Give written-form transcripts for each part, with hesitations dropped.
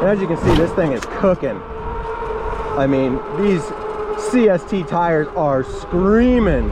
And as you can see, this thing is cooking. I mean, these CST tires are screaming.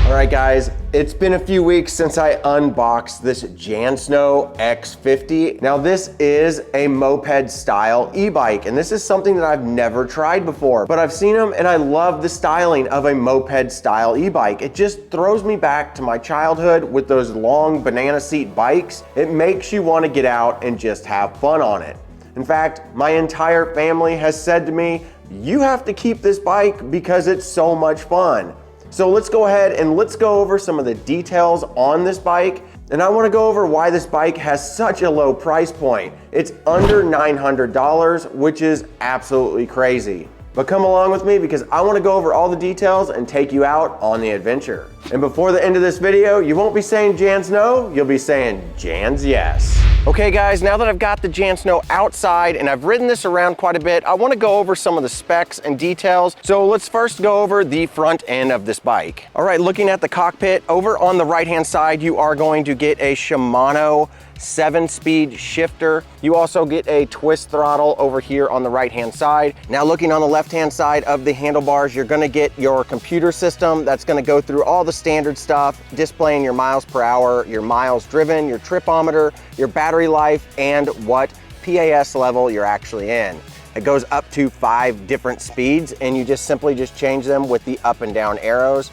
All right, guys, it's been a few weeks since I unboxed this Jansno X50. Now, this is a moped style e-bike, and this is something that I've never tried before, but I've seen them and I love the styling of a moped style e-bike. It just throws me back to my childhood with those long banana seat bikes. It makes you want to get out and just have fun on it. In fact, my entire family has said to me, you have to keep this bike because it's so much fun. So let's go ahead and let's go over some of the details on this bike. And I want to go over why this bike has such a low price point. It's under $900, which is absolutely crazy. But come along with me because I want to go over all the details and take you out on the adventure. And before the end of this video, you won't be saying Jans no, you'll be saying Jans yes. Okay guys, now that I've got the Jansno outside and I've ridden this around quite a bit, I want to go over some of the specs and details. So let's first go over the front end of this bike. All right, looking at the cockpit, over on the right-hand side, you are going to get a Shimano 7-speed shifter. You also get a twist throttle over here on the right-hand side. Now looking on the left-hand side of the handlebars, you're gonna get your computer system that's gonna go through all the standard stuff, displaying your miles per hour, your miles driven, your tripometer, your battery life, and what PAS level you're actually in. It goes up to 5 different speeds, and you just simply change them with the up and down arrows.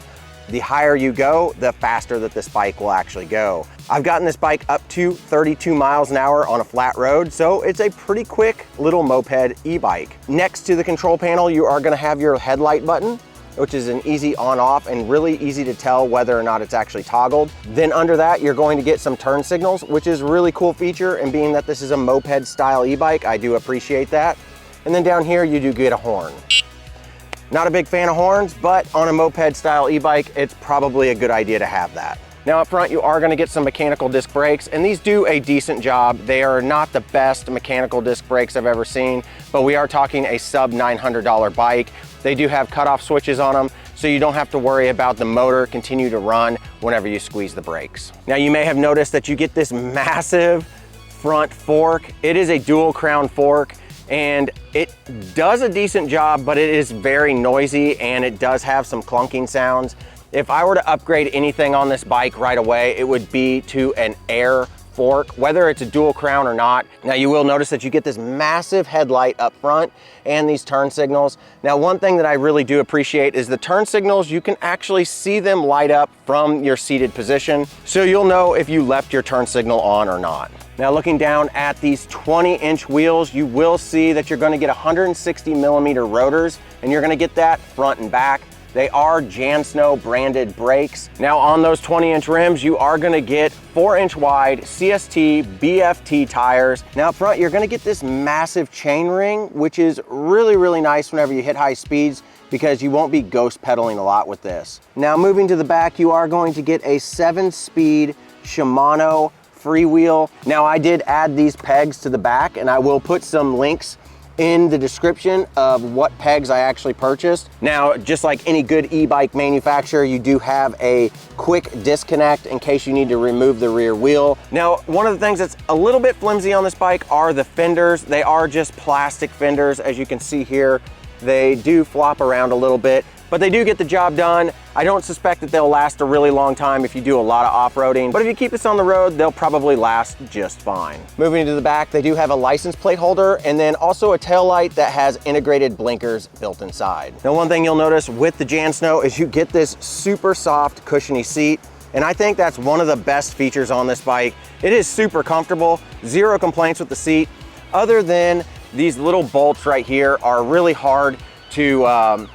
The higher you go, the faster that this bike will actually go. I've gotten this bike up to 32 miles an hour on a flat road, so it's a pretty quick little moped e-bike. Next to the control panel, you are gonna have your headlight button, which is an easy on-off and really easy to tell whether or not it's actually toggled. Then under that, you're going to get some turn signals, which is a really cool feature, and being that this is a moped style e-bike, I do appreciate that. And then down here, you do get a horn. Not a big fan of horns, but on a moped style e-bike, it's probably a good idea to have that. Now up front, you are gonna get some mechanical disc brakes, and these do a decent job. They are not the best mechanical disc brakes I've ever seen, but we are talking a sub $900 bike. They do have cutoff switches on them, so you don't have to worry about the motor continue to run whenever you squeeze the brakes. Now you may have noticed that you get this massive front fork. It is a dual crown fork, and it does a decent job, but it is very noisy and it does have some clunking sounds. If I were to upgrade anything on this bike right away, it would be to an air fork, whether it's a dual crown or not. Now you will notice that you get this massive headlight up front and these turn signals. Now one thing that I really do appreciate is the turn signals, you can actually see them light up from your seated position, so you'll know if you left your turn signal on or not. Now looking down at these 20-inch wheels, you will see that you're gonna get 160 millimeter rotors, and you're gonna get that front and back. They are Jansno branded brakes. Now on those 20-inch rims, you are gonna get 4-inch wide CST BFT tires. Now up front, you're gonna get this massive chain ring, which is really, really nice whenever you hit high speeds, because you won't be ghost pedaling a lot with this. Now moving to the back, you are going to get a 7-speed Shimano freewheel. Now I did add these pegs to the back, and I will put some links in the description of what pegs I actually purchased. Now, just like any good e-bike manufacturer, you do have a quick disconnect in case you need to remove the rear wheel. Now, one of the things that's a little bit flimsy on this bike are the fenders. They are just plastic fenders, as you can see here. They do flop around a little bit, but they do get the job done. I don't suspect that they'll last a really long time if you do a lot of off-roading, but if you keep this on the road, they'll probably last just fine. Moving to the back, they do have a license plate holder and then also a tail light that has integrated blinkers built inside. Now, one thing you'll notice with the Jansno is you get this super soft, cushiony seat, and I think that's one of the best features on this bike. It is super comfortable, zero complaints with the seat, other than these little bolts right here are really hard to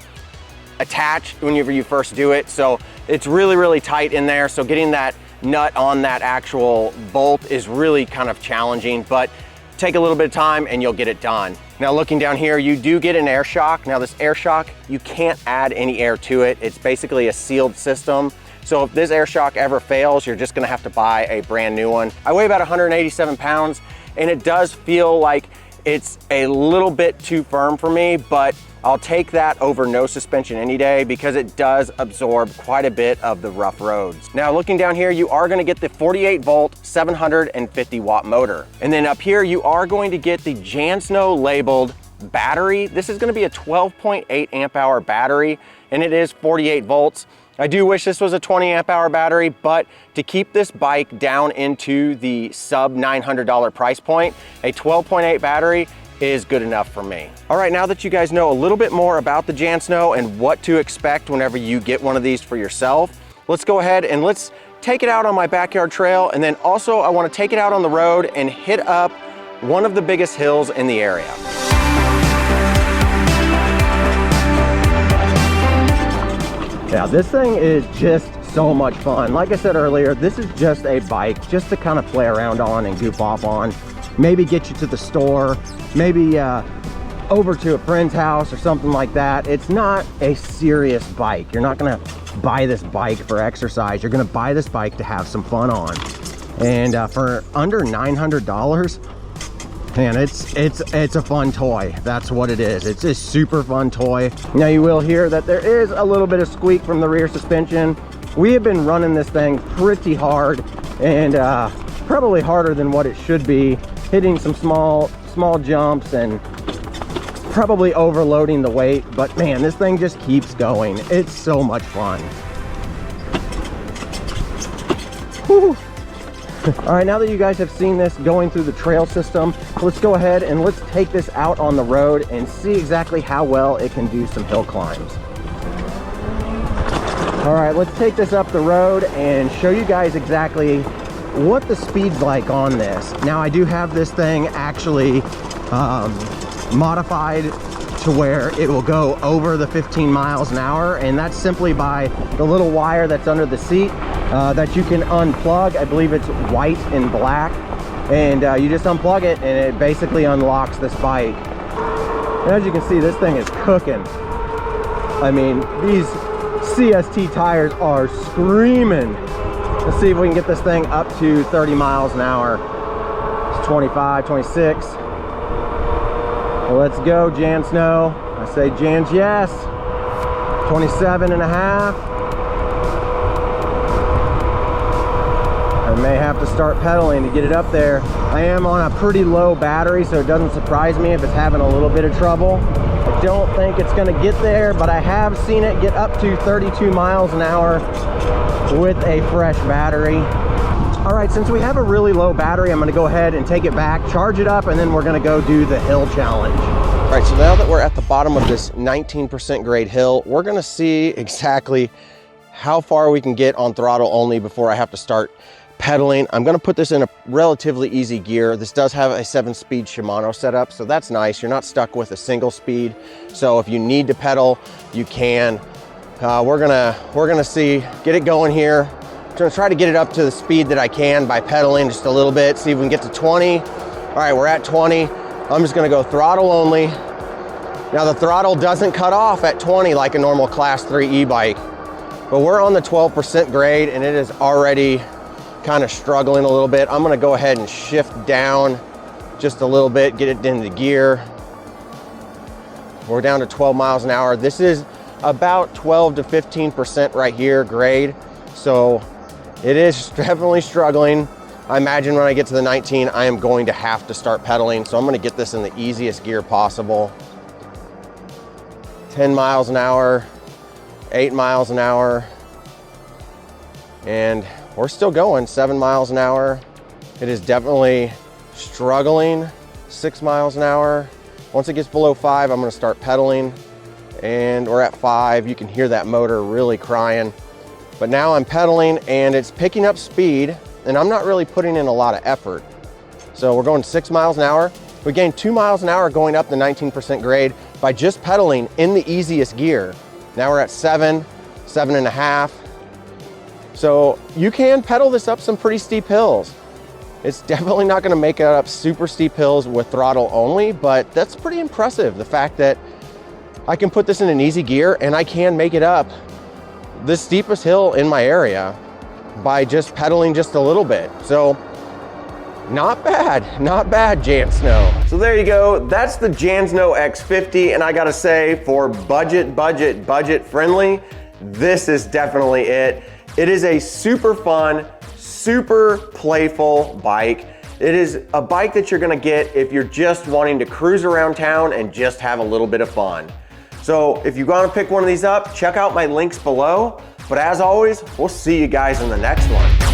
attach whenever you first do it. So it's really, really tight in there. So getting that nut on that actual bolt is really kind of challenging, but take a little bit of time and you'll get it done. Now looking down here, you do get an air shock. Now this air shock, you can't add any air to it. It's basically a sealed system. So if this air shock ever fails, you're just gonna have to buy a brand new one. I weigh about 187 pounds and it does feel like it's a little bit too firm for me, but I'll take that over no suspension any day because it does absorb quite a bit of the rough roads. Now looking down here, you are gonna get the 48 volt, 750 watt motor. And then up here, you are going to get the Jansno labeled battery. This is gonna be a 12.8 amp hour battery, and it is 48 volts. I do wish this was a 20 amp hour battery, but to keep this bike down into the sub $900 price point, a 12.8 battery is good enough for me. All right, now that you guys know a little bit more about the Jansno and what to expect whenever you get one of these for yourself, let's go ahead and let's take it out on my backyard trail. And then also I want to take it out on the road and hit up one of the biggest hills in the area. Yeah, this thing is just so much fun. Like I said earlier, this is just a bike just to kind of play around on and goof off on. Maybe get you to the store, maybe over to a friend's house or something like that. It's not a serious bike. You're not gonna buy this bike for exercise. You're gonna buy this bike to have some fun on. And for under $900, man, it's a fun toy. That's what it is. It's a super fun toy. Now you will hear that there is a little bit of squeak from the rear suspension. We have been running this thing pretty hard, and probably harder than what it should be, hitting some small jumps and probably overloading the weight. But man, this thing just keeps going. It's so much fun. Whew. All right, now that you guys have seen this going through the trail system, let's go ahead and let's take this out on the road and see exactly how well it can do some hill climbs. All right, let's take this up the road and show you guys exactly what the speed's like on this. Now I do have this thing actually modified to where it will go over the 15 miles an hour, and that's simply by the little wire that's under the seat that you can unplug. I believe it's white and black, and you just unplug it and it basically unlocks this bike. And as you can see, this thing is cooking. I mean, these CST tires are screaming. Let's see if we can get this thing up to 30 miles an hour. It's 25, 26. Well, let's go, Jansno. I say Jans, yes. 27 and a half. I may have to start pedaling to get it up there. I am on a pretty low battery, so it doesn't surprise me if it's having a little bit of trouble. I don't think it's gonna get there, but I have seen it get up to 32 miles an hour with a fresh battery. All right, since we have a really low battery, I'm gonna go ahead and take it back, charge it up, and then we're gonna go do the hill challenge. All right, so now that we're at the bottom of this 19% grade hill, we're gonna see exactly how far we can get on throttle only before I have to start pedaling. I'm gonna put this in a relatively easy gear. This does have a 7-speed Shimano setup, so that's nice. You're not stuck with a single speed. So if you need to pedal, you can. We're gonna see, get it going here. I'm gonna try to get it up to the speed that I can by pedaling just a little bit, see if we can get to 20. All right, we're at 20. I'm just gonna go throttle only. Now the throttle doesn't cut off at 20 like a normal class 3 e-bike, but we're on the 12% grade and it is already kind of struggling a little bit. I'm gonna go ahead and shift down just a little bit, get it into gear. We're down to 12 miles an hour. This is about 12 to 15% right here grade. So it is definitely struggling. I imagine when I get to the 19, I am going to have to start pedaling. So I'm gonna get this in the easiest gear possible. 10 miles an hour, 8 miles an hour, and we're still going 7 miles an hour. It is definitely struggling. 6 miles an hour. Once it gets below 5, I'm gonna start pedaling, and we're at 5. You can hear that motor really crying. But now I'm pedaling and it's picking up speed, and I'm not really putting in a lot of effort. So we're going 6 miles an hour. We gained 2 miles an hour going up the 19% grade by just pedaling in the easiest gear. Now we're at 7, 7.5. So you can pedal this up some pretty steep hills. It's definitely not gonna make it up super steep hills with throttle only, but that's pretty impressive. The fact that I can put this in an easy gear and I can make it up the steepest hill in my area by just pedaling just a little bit. So not bad, Jansno. So there you go, that's the Jansno X50, and I gotta say, for budget friendly, this is definitely it. It is a super fun, super playful bike. It is a bike that you're gonna get if you're just wanting to cruise around town and just have a little bit of fun. So if you wanna pick one of these up, check out my links below. But as always, we'll see you guys in the next one.